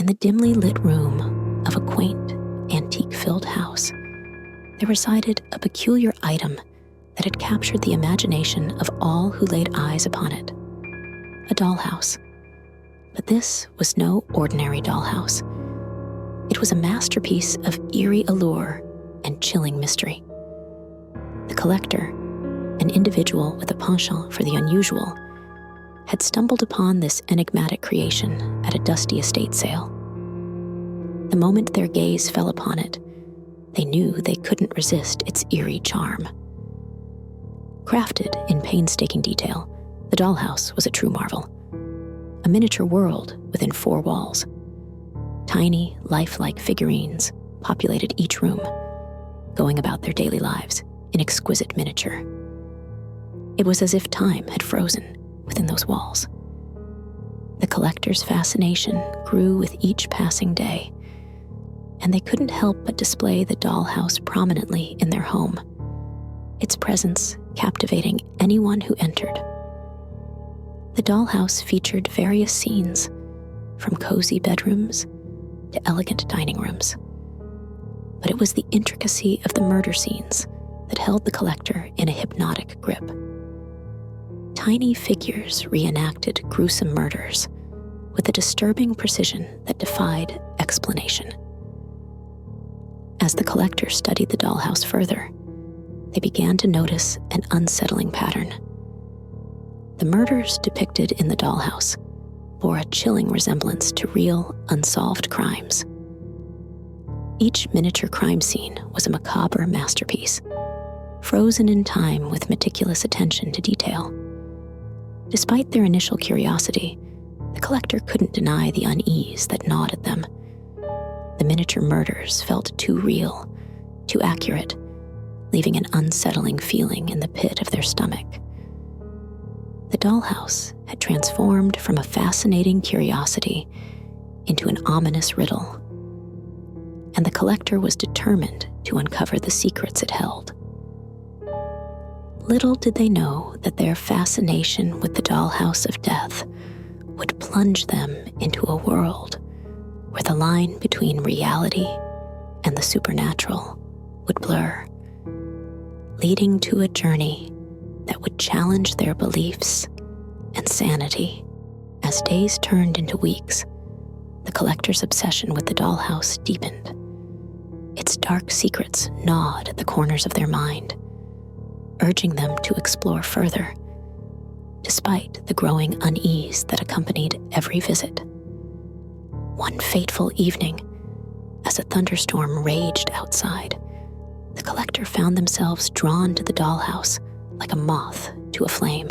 the dimly lit room of a quaint, antique-filled house, there resided a peculiar item that had captured the imagination of all who laid eyes upon it. A dollhouse. But this was no ordinary dollhouse. It was a masterpiece of eerie allure and chilling mystery. The collector, an individual with a penchant for the unusual, had stumbled upon this enigmatic creation at a dusty estate sale. The moment their gaze fell upon it, they knew they couldn't resist its eerie charm. Crafted in painstaking detail, the dollhouse was a true marvel. A miniature world within four walls. Tiny, lifelike figurines populated each room, going about their daily lives in exquisite miniature. It was as if time had frozen within those walls. The collector's fascination grew with each passing day, and they couldn't help but display the dollhouse prominently in their home, its presence captivating anyone who entered. The dollhouse featured various scenes, from cozy bedrooms to elegant dining rooms. But it was the intricacy of the murder scenes that held the collector in a hypnotic grip. Tiny figures reenacted gruesome murders with a disturbing precision that defied explanation. As the collector studied the dollhouse further, they began to notice an unsettling pattern. The murders depicted in the dollhouse bore a chilling resemblance to real, unsolved crimes. Each miniature crime scene was a macabre masterpiece, frozen in time with meticulous attention to detail. Despite their initial curiosity, the collector couldn't deny the unease that gnawed at them. The miniature murders felt too real, too accurate, leaving an unsettling feeling in the pit of their stomach. The dollhouse had transformed from a fascinating curiosity into an ominous riddle, and the collector was determined to uncover the secrets it held. Little did they know that their fascination with the dollhouse of death would plunge them into a world where the line between reality and the supernatural would blur, leading to a journey that would challenge their beliefs and sanity. As days turned into weeks, the collector's obsession with the dollhouse deepened. Its dark secrets gnawed at the corners of their mind, urging them to explore further, despite the growing unease that accompanied every visit. One fateful evening, as a thunderstorm raged outside, the collector found themselves drawn to the dollhouse like a moth to a flame.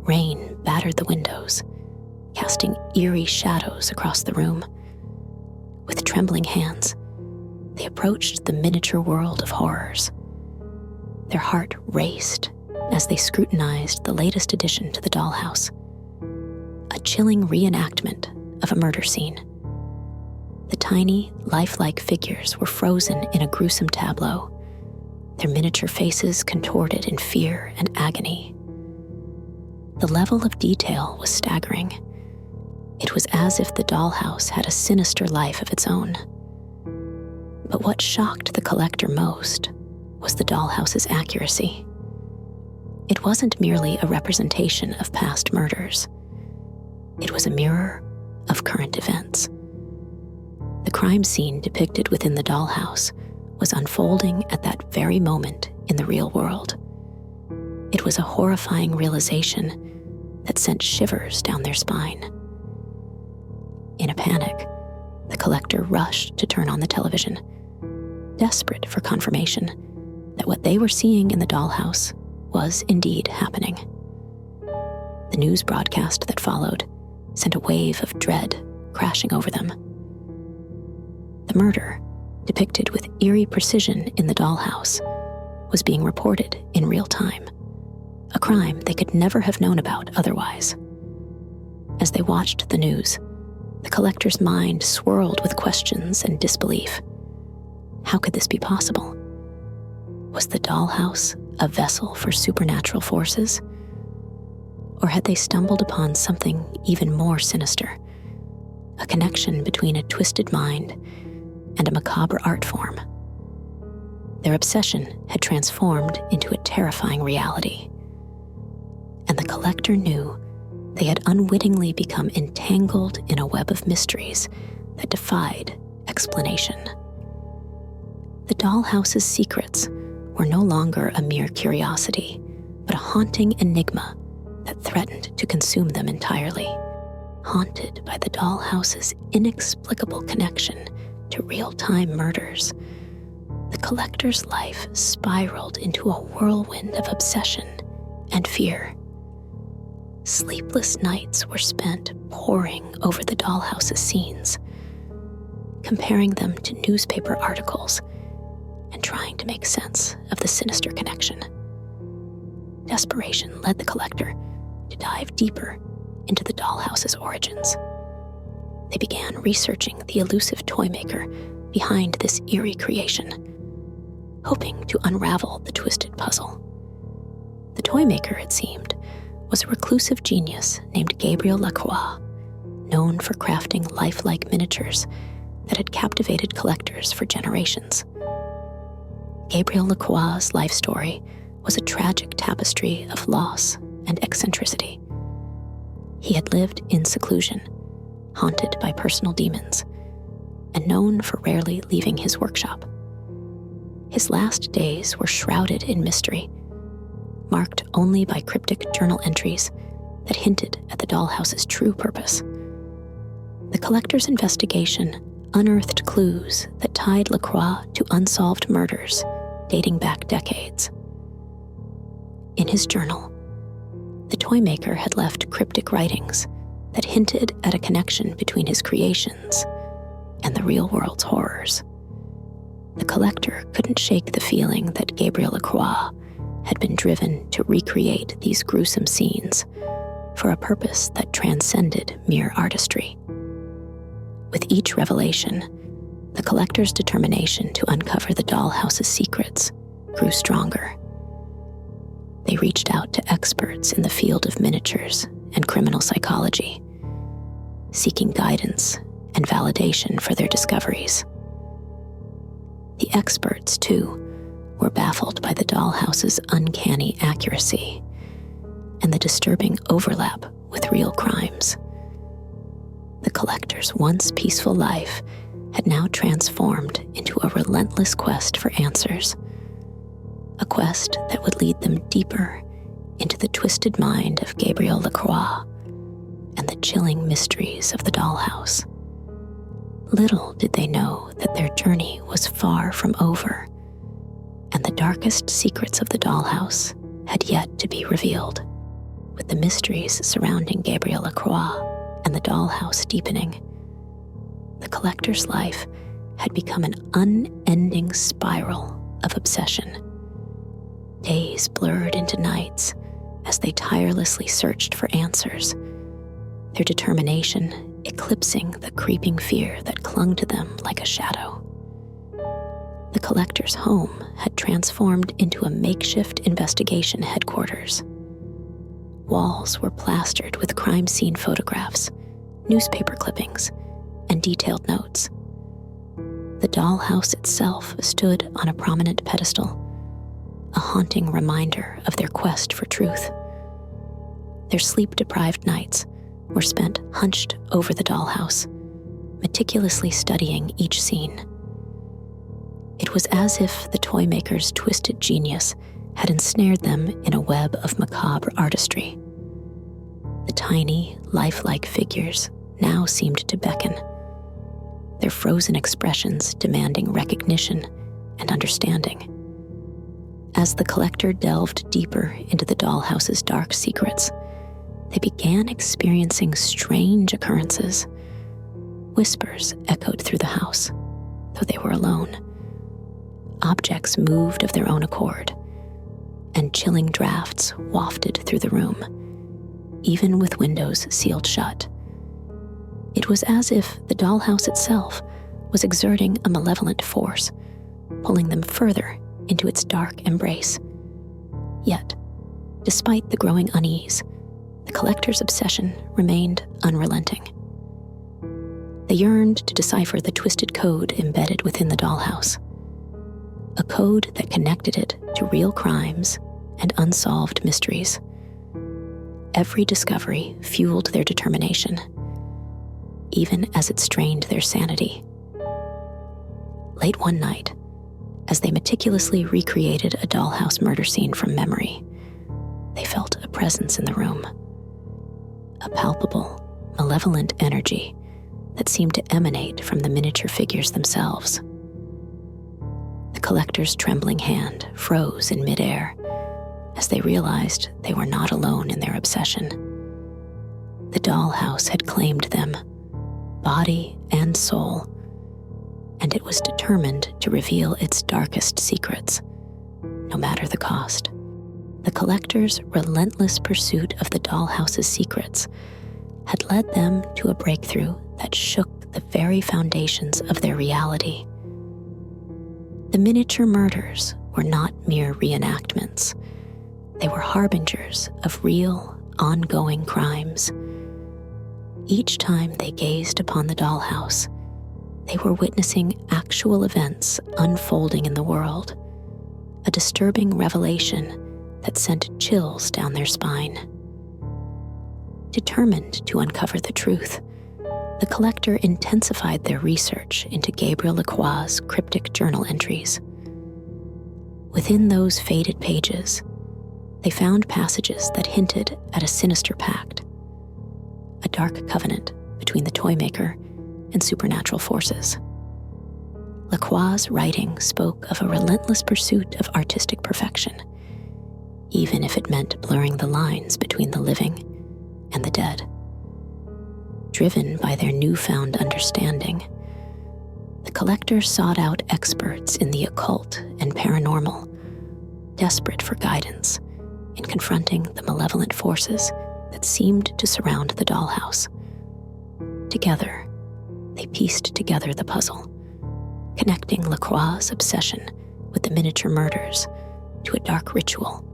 Rain battered the windows, casting eerie shadows across the room. With trembling hands, they approached the miniature world of horrors. Their heart raced as they scrutinized the latest addition to the dollhouse, a chilling reenactment of a murder scene. The tiny, lifelike figures were frozen in a gruesome tableau, their miniature faces contorted in fear and agony. The level of detail was staggering. It was as if the dollhouse had a sinister life of its own. But what shocked the collector most was the dollhouse's accuracy. It wasn't merely a representation of past murders. It was a mirror of current events. The crime scene depicted within the dollhouse was unfolding at that very moment in the real world. It was a horrifying realization that sent shivers down their spine. In a panic, the collector rushed to turn on the television, desperate for confirmation that what they were seeing in the dollhouse was indeed happening. The news broadcast that followed sent a wave of dread crashing over them. The murder, depicted with eerie precision in the dollhouse, was being reported in real time, a crime they could never have known about otherwise. As they watched the news, the collector's mind swirled with questions and disbelief. How could this be possible? Was the dollhouse a vessel for supernatural forces? Or had they stumbled upon something even more sinister, a connection between a twisted mind and a macabre art form. Their obsession had transformed into a terrifying reality, and the collector knew they had unwittingly become entangled in a web of mysteries that defied explanation. The dollhouse's secrets were no longer a mere curiosity, but a haunting enigma that threatened to consume them entirely. Haunted by the dollhouse's inexplicable connection to real-time murders, the collector's life spiraled into a whirlwind of obsession and fear. Sleepless nights were spent poring over the dollhouse's scenes, comparing them to newspaper articles and trying to make sense of the sinister connection. Desperation led the collector to dive deeper into the dollhouse's origins. They began researching the elusive toy maker behind this eerie creation, hoping to unravel the twisted puzzle. The toy maker, it seemed, was a reclusive genius named Gabriel Lacroix, known for crafting lifelike miniatures that had captivated collectors for generations. Gabriel Lacroix's life story was a tragic tapestry of loss and eccentricity. He had lived in seclusion, haunted by personal demons, and known for rarely leaving his workshop. His last days were shrouded in mystery, marked only by cryptic journal entries that hinted at the dollhouse's true purpose. The collector's investigation unearthed clues that tied Lacroix to unsolved murders dating back decades. In his journal, the toy maker had left cryptic writings that hinted at a connection between his creations and the real world's horrors. The collector couldn't shake the feeling that Gabriel Lacroix had been driven to recreate these gruesome scenes for a purpose that transcended mere artistry. With each revelation, the collector's determination to uncover the dollhouse's secrets grew stronger. They reached out to experts in the field of miniatures and criminal psychology, seeking guidance and validation for their discoveries. The experts, too, were baffled by the dollhouse's uncanny accuracy and the disturbing overlap with real crimes. The collector's once peaceful life had now transformed into a relentless quest for answers, a quest that would lead them deeper into the twisted mind of Gabriel Lacroix and the chilling mysteries of the dollhouse. Little did they know that their journey was far from over, and the darkest secrets of the dollhouse had yet to be revealed. With the mysteries surrounding Gabriel Lacroix and the dollhouse deepening, the collector's life had become an unending spiral of obsession. Days blurred into nights as they tirelessly searched for answers, their determination eclipsing the creeping fear that clung to them like a shadow. The collector's home had transformed into a makeshift investigation headquarters. Walls were plastered with crime scene photographs, newspaper clippings, and detailed notes. The dollhouse itself stood on a prominent pedestal, a haunting reminder of their quest for truth. Their sleep-deprived nights were spent hunched over the dollhouse, meticulously studying each scene. It was as if the toy maker's twisted genius had ensnared them in a web of macabre artistry. The tiny, lifelike figures now seemed to beckon, their frozen expressions demanding recognition and understanding. As the collector delved deeper into the dollhouse's dark secrets, they began experiencing strange occurrences. Whispers echoed through the house, though they were alone. Objects moved of their own accord, and chilling drafts wafted through the room, even with windows sealed shut. It was as if the dollhouse itself was exerting a malevolent force, pulling them further into its dark embrace. Yet, despite the growing unease, the collector's obsession remained unrelenting. They yearned to decipher the twisted code embedded within the dollhouse, a code that connected it to real crimes and unsolved mysteries. Every discovery fueled their determination, even as it strained their sanity. Late one night, as they meticulously recreated a dollhouse murder scene from memory, they felt a presence in the room, a palpable, malevolent energy that seemed to emanate from the miniature figures themselves. The collector's trembling hand froze in midair as they realized they were not alone in their obsession. The dollhouse had claimed them, body and soul, and it was determined to reveal its darkest secrets, no matter the cost. The collector's relentless pursuit of the dollhouse's secrets had led them to a breakthrough that shook the very foundations of their reality. The miniature murders were not mere reenactments. They were harbingers of real, ongoing crimes. Each time they gazed upon the dollhouse, they were witnessing actual events unfolding in the world, a disturbing revelation that sent chills down their spine. Determined to uncover the truth, the collector intensified their research into Gabriel Lacroix's cryptic journal entries. Within those faded pages, they found passages that hinted at a sinister pact, a dark covenant between the toymaker and supernatural forces. Lacroix's writing spoke of a relentless pursuit of artistic perfection, even if it meant blurring the lines between the living and the dead. Driven by their newfound understanding, the collector sought out experts in the occult and paranormal, desperate for guidance in confronting the malevolent forces that seemed to surround the dollhouse. Together, they pieced together the puzzle, connecting Lacroix's obsession with the miniature murders to a dark ritual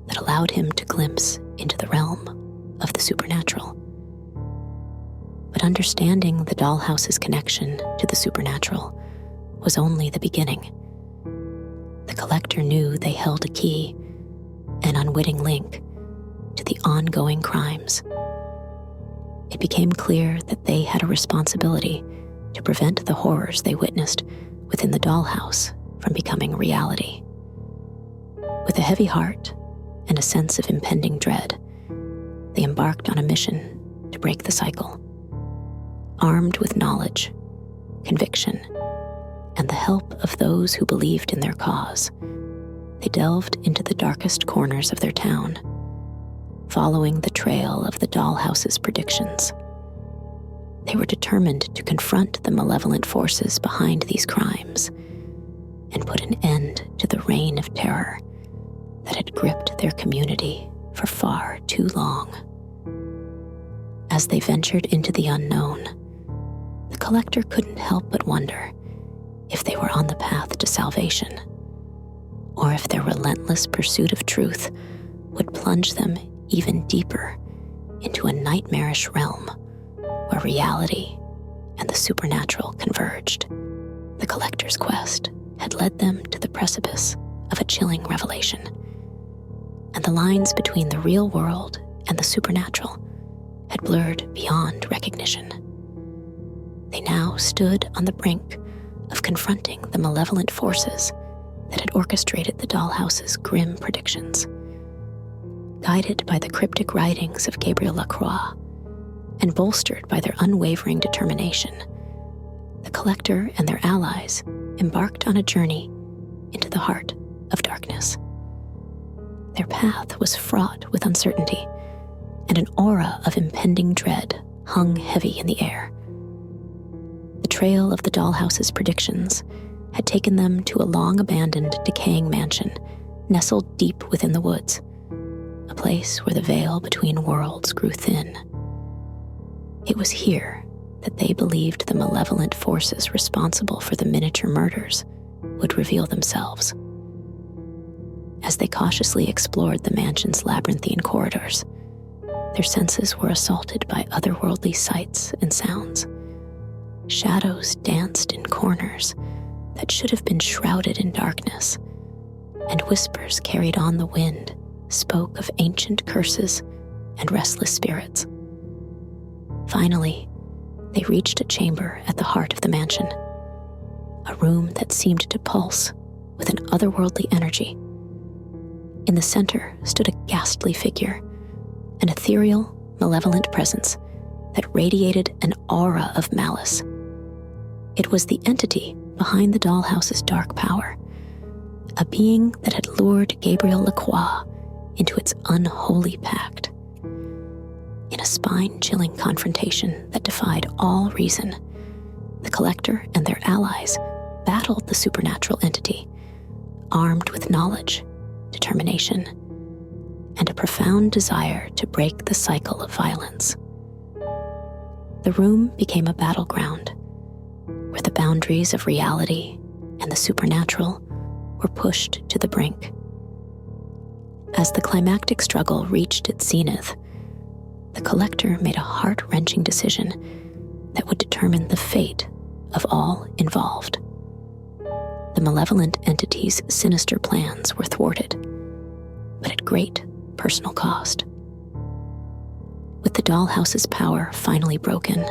that allowed him to glimpse into the realm of the supernatural. But understanding the dollhouse's connection to the supernatural was only the beginning. The collector knew they held a key, an unwitting link to the ongoing crimes. It became clear that they had a responsibility to prevent the horrors they witnessed within the dollhouse from becoming reality. With a heavy heart and a sense of impending dread, they embarked on a mission to break the cycle. Armed with knowledge, conviction, and the help of those who believed in their cause, they delved into the darkest corners of their town, following the trail of the dollhouse's predictions. They were determined to confront the malevolent forces behind these crimes and put an end to the reign of terror that had gripped their community for far too long. As they ventured into the unknown, the collector couldn't help but wonder if they were on the path to salvation, or if their relentless pursuit of truth would plunge them even deeper into a nightmarish realm where reality and the supernatural converged. The collector's quest had led them to the precipice of a chilling revelation, and the lines between the real world and the supernatural had blurred beyond recognition. They now stood on the brink of confronting the malevolent forces that had orchestrated the dollhouse's grim predictions. Guided by the cryptic writings of Gabriel Lacroix and bolstered by their unwavering determination, the collector and their allies embarked on a journey into the heart of darkness. Their path was fraught with uncertainty, and an aura of impending dread hung heavy in the air. The trail of the dollhouse's predictions had taken them to a long-abandoned, decaying mansion nestled deep within the woods, a place where the veil between worlds grew thin. It was here that they believed the malevolent forces responsible for the miniature murders would reveal themselves. As they cautiously explored the mansion's labyrinthine corridors, their senses were assaulted by otherworldly sights and sounds. Shadows danced in corners that should have been shrouded in darkness, and whispers carried on the wind spoke of ancient curses and restless spirits. Finally, they reached a chamber at the heart of the mansion, a room that seemed to pulse with an otherworldly energy. In the center stood a ghastly figure, an ethereal, malevolent presence that radiated an aura of malice. It was the entity behind the dollhouse's dark power, a being that had lured Gabriel Lacroix into its unholy pact. In a spine-chilling confrontation that defied all reason, the Collector and their allies battled the supernatural entity, armed with knowledge, determination, and a profound desire to break the cycle of violence. The room became a battleground where the boundaries of reality and the supernatural were pushed to the brink. As the climactic struggle reached its zenith, the Collector made a heart-wrenching decision that would determine the fate of all involved. The malevolent entity's sinister plans were thwarted, but at great personal cost. With the dollhouse's power finally broken,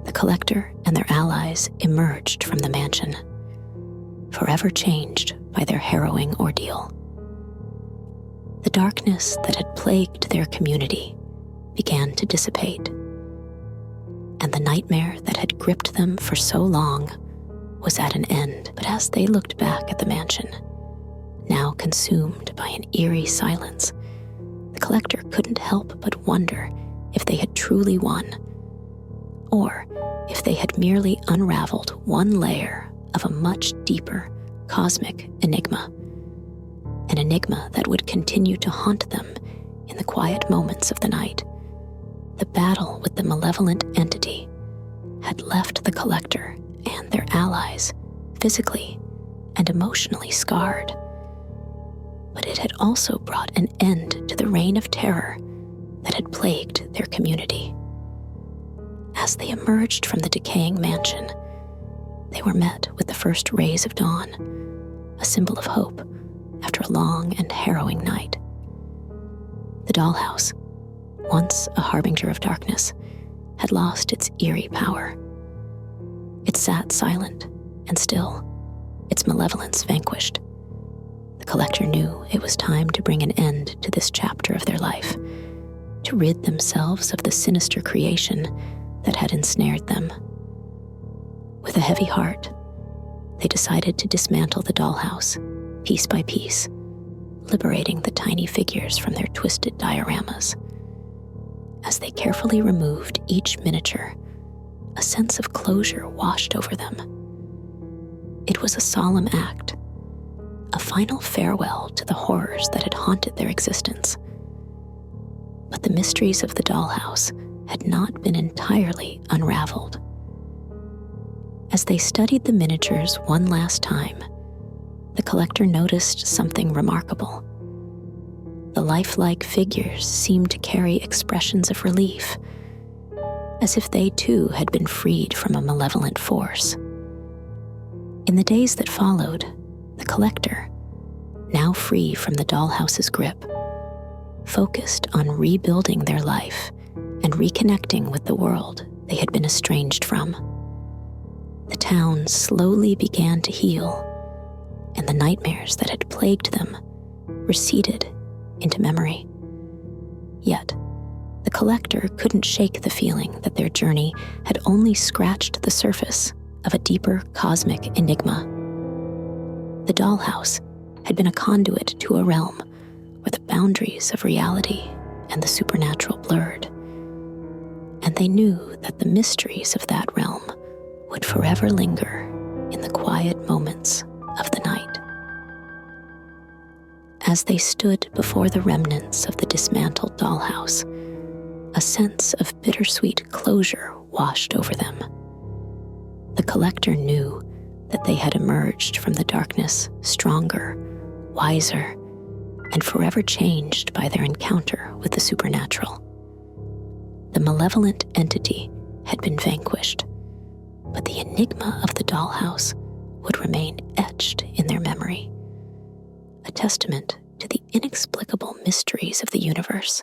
the Collector and their allies emerged from the mansion, forever changed by their harrowing ordeal. The darkness that had plagued their community began to dissipate, and the nightmare that had gripped them for so long was at an end. But as they looked back at the mansion, now consumed by an eerie silence, the Collector couldn't help but wonder if they had truly won, or if they had merely unraveled one layer of a much deeper cosmic enigma, an enigma that would continue to haunt them in the quiet moments of the night. The battle with the malevolent entity had left the Collector and their allies physically and emotionally scarred, but it had also brought an end to the reign of terror that had plagued their community. As they emerged from the decaying mansion, they were met with the first rays of dawn, a symbol of hope after a long and harrowing night. The dollhouse, once a harbinger of darkness, had lost its eerie power. It sat silent and still, its malevolence vanquished. The Collector knew it was time to bring an end to this chapter of their life, to rid themselves of the sinister creation that had ensnared them. With a heavy heart, they decided to dismantle the dollhouse, piece by piece, liberating the tiny figures from their twisted dioramas. As they carefully removed each miniature, a sense of closure washed over them. It was a solemn act, a final farewell to the horrors that had haunted their existence. But the mysteries of the dollhouse had not been entirely unraveled. As they studied the miniatures one last time, the Collector noticed something remarkable. The lifelike figures seemed to carry expressions of relief, as if they too had been freed from a malevolent force. In the days that followed, the Collector, now free from the dollhouse's grip, focused on rebuilding their life and reconnecting with the world they had been estranged from. The town slowly began to heal, and the nightmares that had plagued them receded into memory. Yet, the Collector couldn't shake the feeling that their journey had only scratched the surface of a deeper cosmic enigma. The dollhouse had been a conduit to a realm where the boundaries of reality and the supernatural blurred, and they knew that the mysteries of that realm would forever linger in the quiet moments of the night. As they stood before the remnants of the dismantled dollhouse, a sense of bittersweet closure washed over them. The Collector knew that they had emerged from the darkness stronger, wiser, and forever changed by their encounter with the supernatural. The malevolent entity had been vanquished, but the enigma of the dollhouse would remain etched in their memory, a testament to the inexplicable mysteries of the universe.